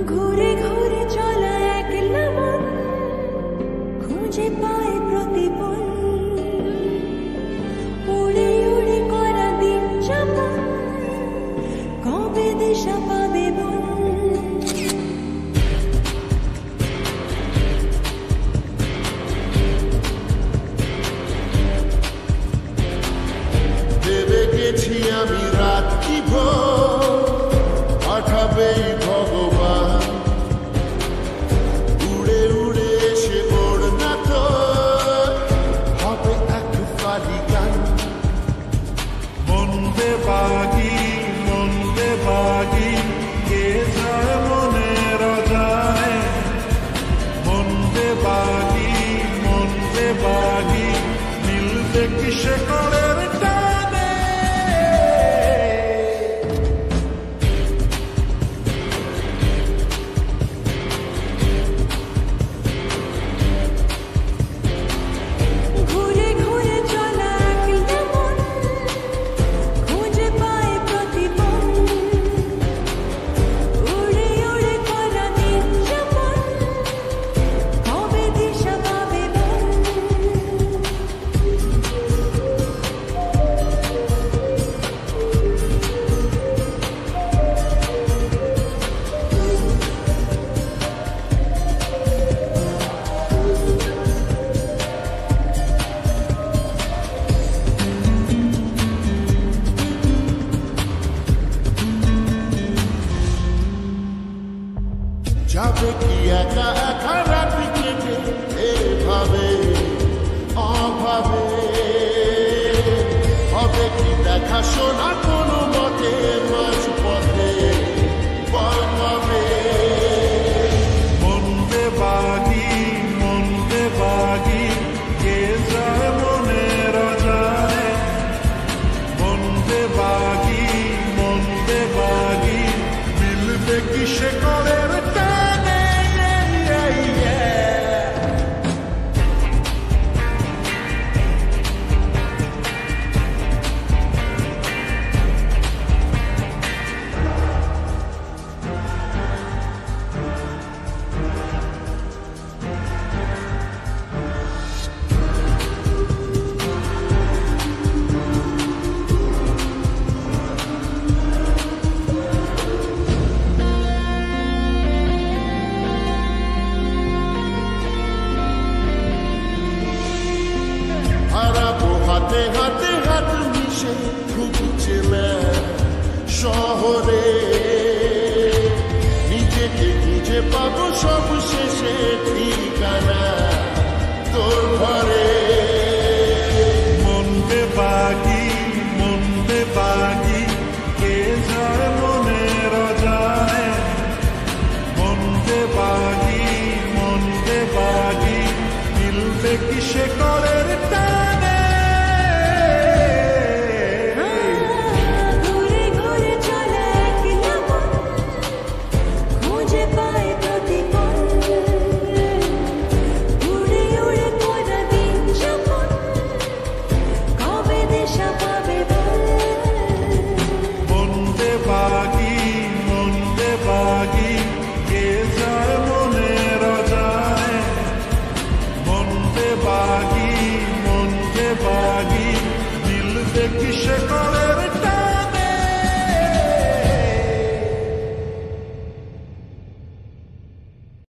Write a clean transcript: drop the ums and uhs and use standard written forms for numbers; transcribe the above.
ঘুরে ঘুরে চলা একলা মন খুঁজে পায় প্রতিপল উড়ে উড়ে করা দিন যাপন কবে দিশা পাবে বল ভেবে গেছি আমি রাত্রি ভোর পাঠাবে ভগবান উড়ে উড়ে এসে মোর না তো হবে এক ফালি গান মন্দে বাগি কে যায় মনের অজানে মন্দে বাগি মিলবে কিসে করের টানে ঘুরে ঘুরে চলা একলা মন খুঁজে পায় প্রতিপল উড়ে উড়ে করা দিন যাপন কবে দিশা পাবে বল যাবে কি একা একা রাত কেটে এভাবে অভাবে হবে কি দেখা শোনা কোনো মতে মাঝ পথে বল হবে মন্দে বাগি কে যায় মনের অজানে মন্দে বাগি মিলবে কিসে করের টানে হারাবো হাতে হাতে হাত মিশে খুঁজছে শহরে নিজেকে খুঁজে পাবো সব শেষে ঠিকানা তোর ঘরে মন্দে বাগি কে যায় মনের অজানে মন্দে বাগি মিলবে কিসে করের টানে ঘুরে ঘুরে চলা একলা মন খুঁজে পায় প্রতিপল উড়ে উড়ে করা দিন যাপন কবে দিশা পাবে বল মন্দে বাগি কে যায়